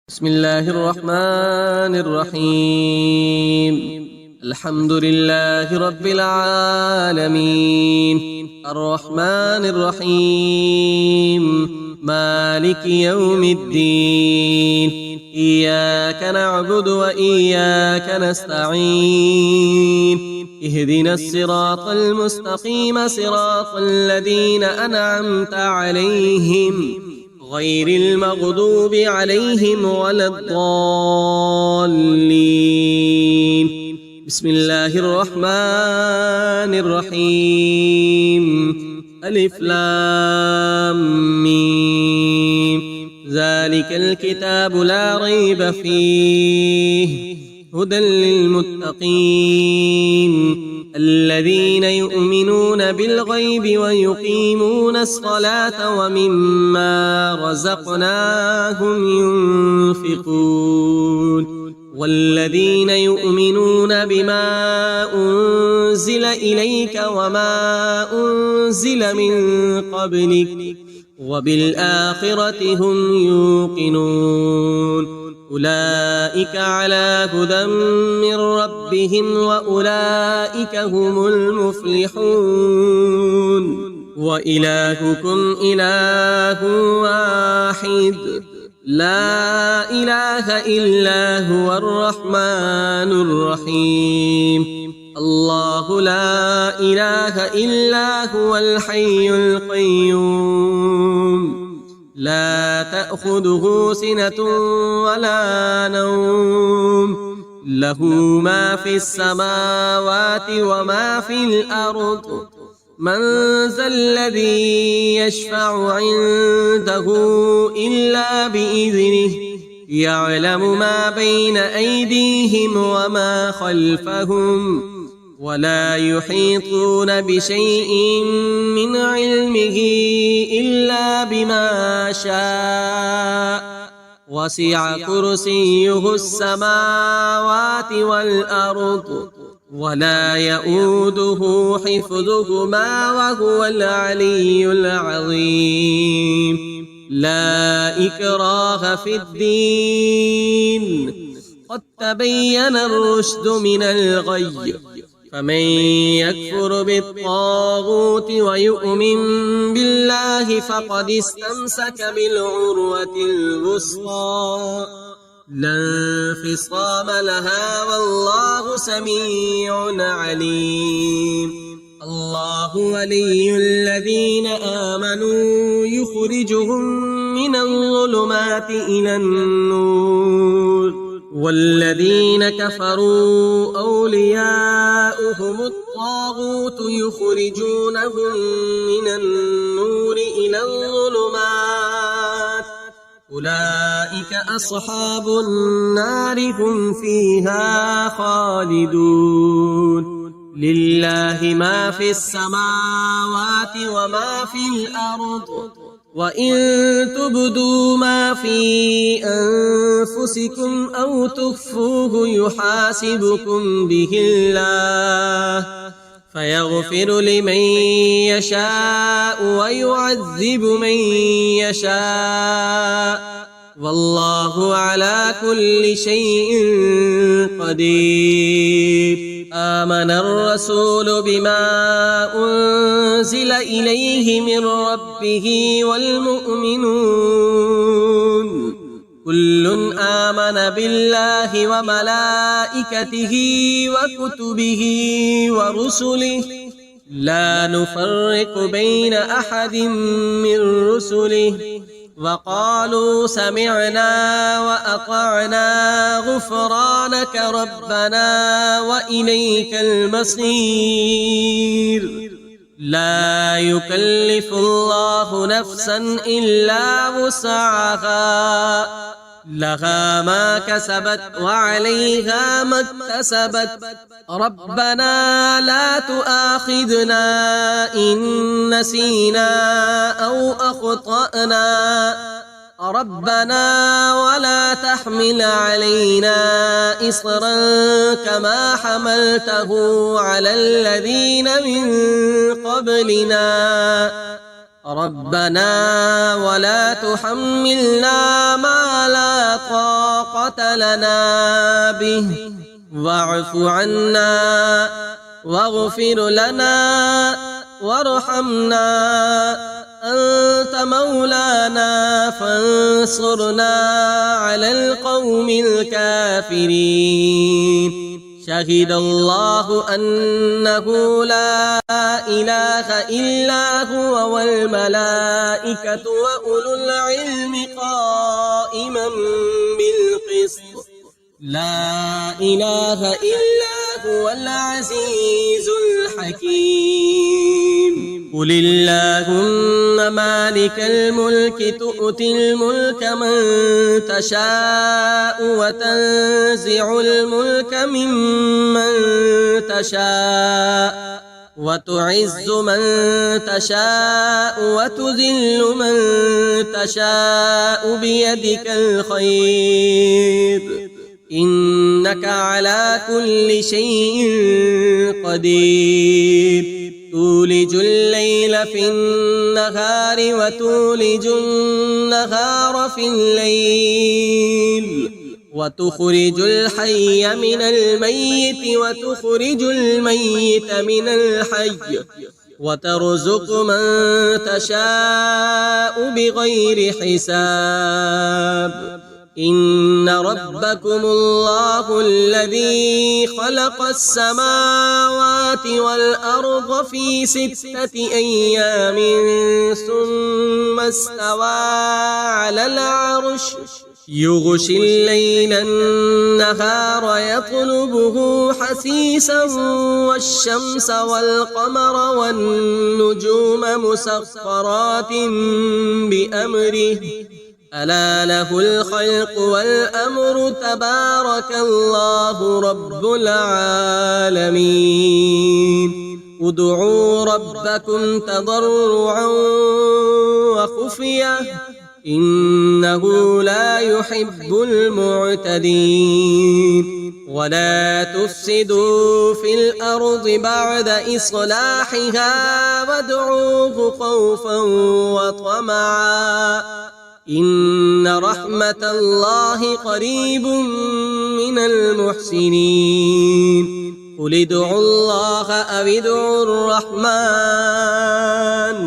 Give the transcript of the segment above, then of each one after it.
بسم الله الرحمن الرحيم. الحمد لله رب العالمين، الرحمن الرحيم، مالك يوم الدين. إياك نعبد وإياك نستعين. اهدنا الصراط المستقيم، صراط الذين أنعمت عليهم غير المغضوب عليهم ولا الضالين. بسم الله الرحمن الرحيم. ألف لام ميم. ذلك الكتاب لا ريب فيه هدى للمتقين الذين يؤمنون بالغيب ويقيمون الصلاة ومما رزقناهم ينفقون والذين يؤمنون بما أنزل إليك وما أنزل من قبلك وبالآخرة هم يوقنون. أولئك على هدى من ربهم وأولئك هم المفلحون. وإلهكم إله واحد لا إله إلا هو الرحمن الرحيم. الله لا إله إلا هو الحي القيوم لا تأخذه سنة ولا نوم، له ما في السماوات وما في الأرض. من ذا الذي يشفع عنده إلا بإذنه، يعلم ما بين أيديهم وما خلفهم، ولا يحيطون بشيء من علمه إلا بما شاء. وسع كرسيه السماوات والأرض ولا يؤوده حفظهما وهو العلي العظيم. لا إكراه في الدين، قد تبين الرشد من الغي. فمن يكفر بالطاغوت ويؤمن بالله فقد استمسك بالعروة الوثقى لا انفصام لها، والله سميع عليم. الله ولي الذين آمنوا يخرجهم من الظلمات إلى النور، والذين كفروا أولياؤهم الطاغوت يخرجونهم من النور إلى الظلمات. أولئك أصحاب النار هم فيها خالدون. لله ما في السماوات وما في الأرض، وإن تبدوا ما في أنفسكم أو تخفوه يحاسبكم به الله، فيغفر لمن يشاء ويعذب من يشاء، والله على كل شيء قدير. آمن الرسول بما أنزل إليه من ربه والمؤمنون كل آمن بالله وملائكته وكتبه ورسله لا نفرق بين أحد من رسله، وقالوا سمعنا وأطعنا غفرانك ربنا وإليك المصير. لا يكلف الله نفسا إلا وسعها، لها ما كسبت وعليها ما اكتسبت. ربنا لا تؤاخذنا إن نسينا أو أخطأنا، ربنا ولا تحمل علينا إصرا كما حملته على الذين من قبلنا، ربنا ولا تحملنا ما لا طاقة طاقة لنا به واعف عنا واغفر لنا وارحمنا أنت مولانا فانصرنا على القوم الكافرين. شهد الله أنه لا إله إلا هو والملائكة وأولو العلم قائما بالقسط لا إله إلا هو العزيز الحكيم. قل اللهم مالك الملك تؤتي الملك من تشاء وتنزع الملك ممن تشاء وتعز من تشاء وتذل من تشاء بيدك الخير إنك على كل شيء قدير. تولج الليل في النهار وتولج النهار في الليل وتخرج الحي من الميت وتخرج الميت من الحي وترزق من تشاء بغير حساب. إن ربكم الله الذي خلق السماوات والأرض في 6 أيام ثم استوى على العرش يغشي الليل النهار يطلبه حثيثا والشمس والقمر والنجوم مسخرات بأمره ألا له الخلق والأمر تبارك الله رب العالمين. ادعوا ربكم تضرعا وخفية إنه لا يحب المعتدين. ولا تفسدوا في الأرض بعد إصلاحها وادعوه خوفا وطمعا إن رحمة الله قريب من المحسنين. قل ادعوا الله أو ادعوا الرحمن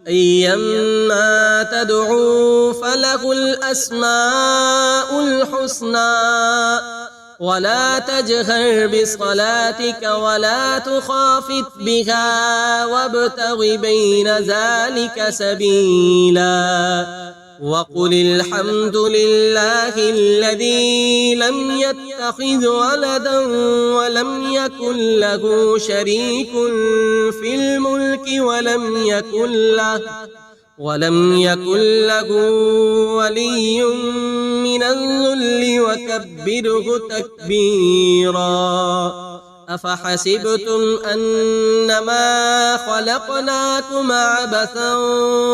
أيما تدعوا فله الأسماء الحسنى ولا تجهر بصلاتك ولا تخافت بها وابتغ بين ذلك سبيلا. وقل الحمد لله الذي لم يتخذ ولدا ولم يكن له شريك في الملك ولم يكن له ولي من الذل وكبره تكبيرا. أفحسبتم أنما خلقناكم عبثا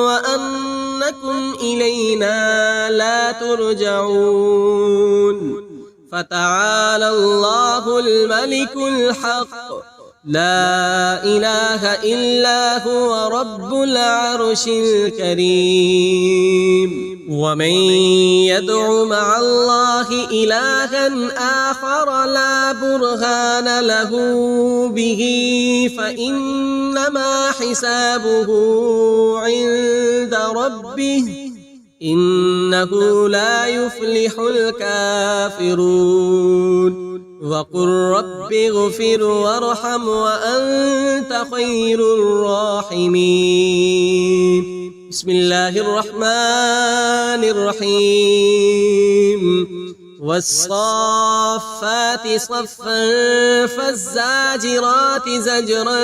وأنكم إلينا لا ترجعون. فتعالى الله الملك الحق لا إله إلا هو رب العرش الكريم. ومن يدع مع الله إلها آخر لا برهان له به فإنما حسابه عند ربه إنه لا يفلح الكافرون. وقل رب اغفر وارحم وأنت خير الراحمين. بسم الله الرحمن الرحيم. والصافات صفا فالزاجرات زجرا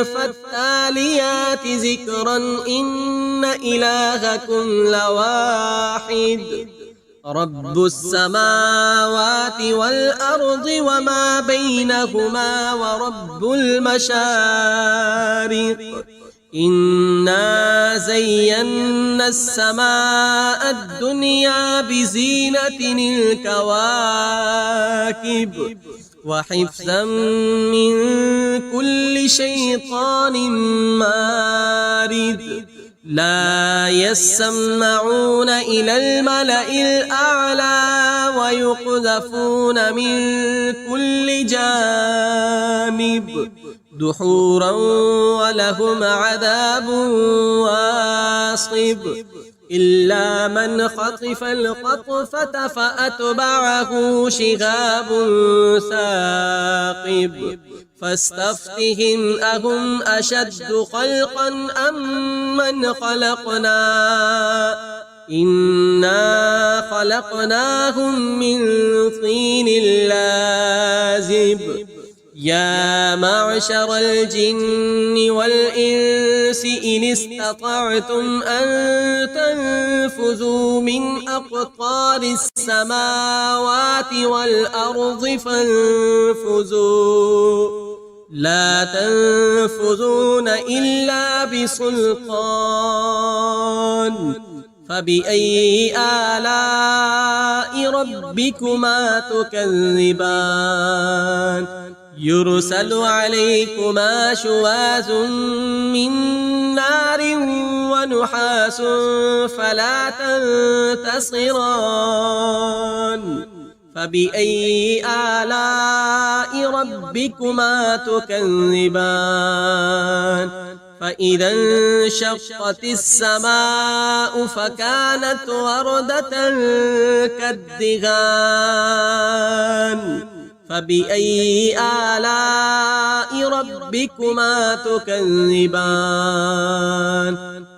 فالتاليات ذكرا إن إلهكم لواحد رب السماوات والأرض وما بينهما ورب المشارق. إنا زينا السماء الدنيا بزينة الكواكب وحفظا من كل شيطان مارد. لا يسمعون إلى الملأ الأعلى ويقذفون من كل جانب دحورا ولهم عذاب واصب إلا من خطف الخطفة فأتبعه شهاب ثاقب فاستفتهم أهم أشد خلقا أم من خلقنا إنا خلقناهم من طين لازب يا معشر الجن والإنس إن استطعتم أن تنفذوا من أقطار السماوات والأرض فانفذوا لا تنفذون إلا بسلطان فبأي آلاء ربكما تكذبان يرسل عليكما شواظ من نار ونحاس فلا تنتصران فبأي آلاء ربكما تكذبان فإذا انشقت السماء فكانت وردة كالدهان فبأي آلاء ربكما تكذبان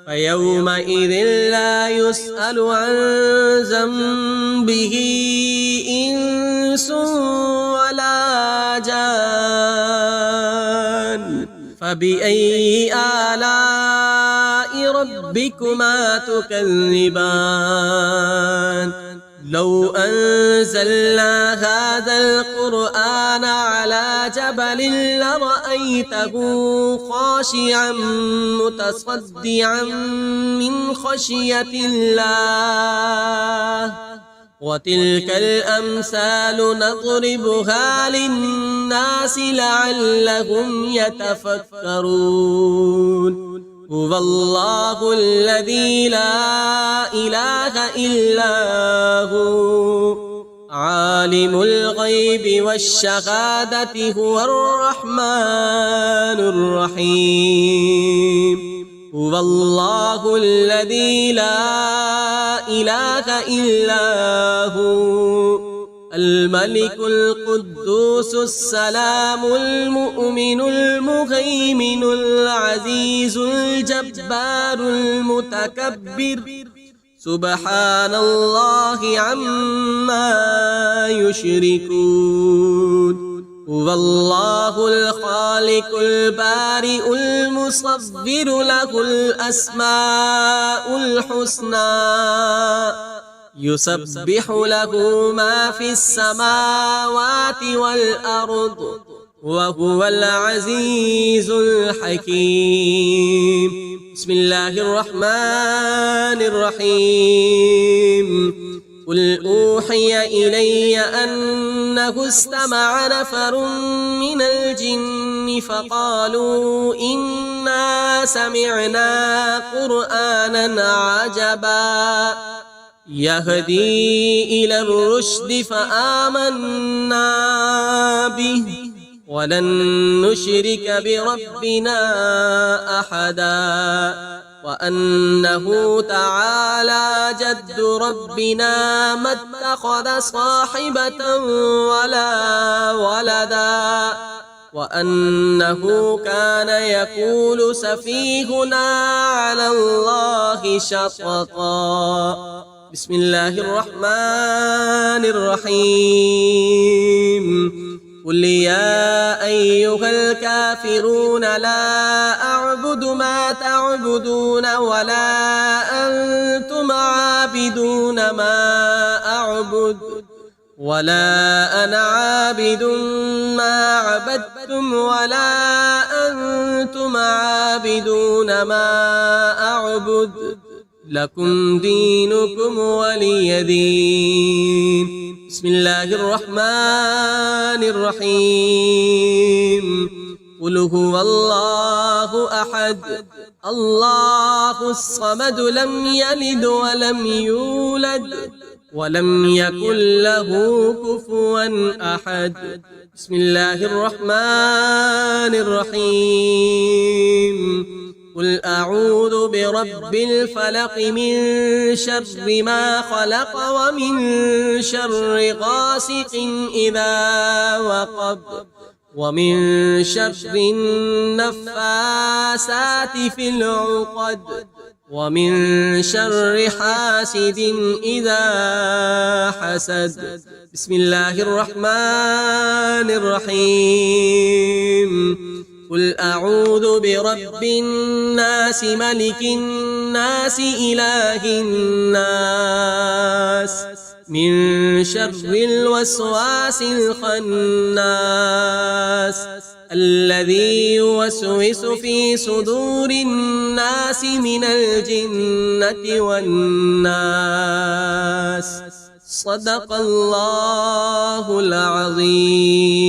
فيومئذ لا يسأل عن ذنبه إنس ولا جان فبأي آلاء ربكما تكذبان لو أنزلنا هذا القرآن على جبل لرأيته خاشعا متصدعا من خشية الله وتلك الأمثال نضربها للناس لعلهم يتفكرون هو الله الذي لا إله إلا هو عالم الغيب والشهادة هو الرحمن الرحيم هو الله الذي لا إله إلا هو الملك القدوس السلام المؤمن المهيمن العزيز الجبار المتكبر سبحان الله عما يشركون هو الله الخالق البارئ المصور له الأسماء الحسنى يسبح له ما في السماوات والأرض وهو العزيز الحكيم بسم الله الرحمن الرحيم قل أوحي إلي أنه استمع نفر من الجن فقالوا إنا سمعنا قرآنا عجبا يهدي إلى الرشد فآمنا به ولن نشرك بربنا أحدا وأنه تعالى جد ربنا ما اتخذ صاحبة ولا ولدا وأنه كان يقول سفيهنا على الله شططا بسم الله الرحمن الرحيم قل يا أيها الكافرون لا أعبد ما تعبدون ولا أنتم عابدون ما أعبد ولا أنا عابد ما عبدتم ولا أنتم عابدون ما أعبد لكم دينكم ولي دين بسم الله الرحمن الرحيم قل هو الله أحد الله الصمد لم يلد ولم يولد ولم يكن له كفوا أحد. بسم الله الرحمن الرحيم. قل أعوذ برب الفلق من شر ما خلق ومن شر غاسق إذا وقب ومن شر النفاسات في العقد ومن شر حاسد إذا حسد. بسم الله الرحمن الرحيم. قل أعوذ برب الناس ملك الناس إله الناس من شر الوسواس الخناس الذي يوسوس في صدور الناس من الجنة والناس. صدق الله العظيم.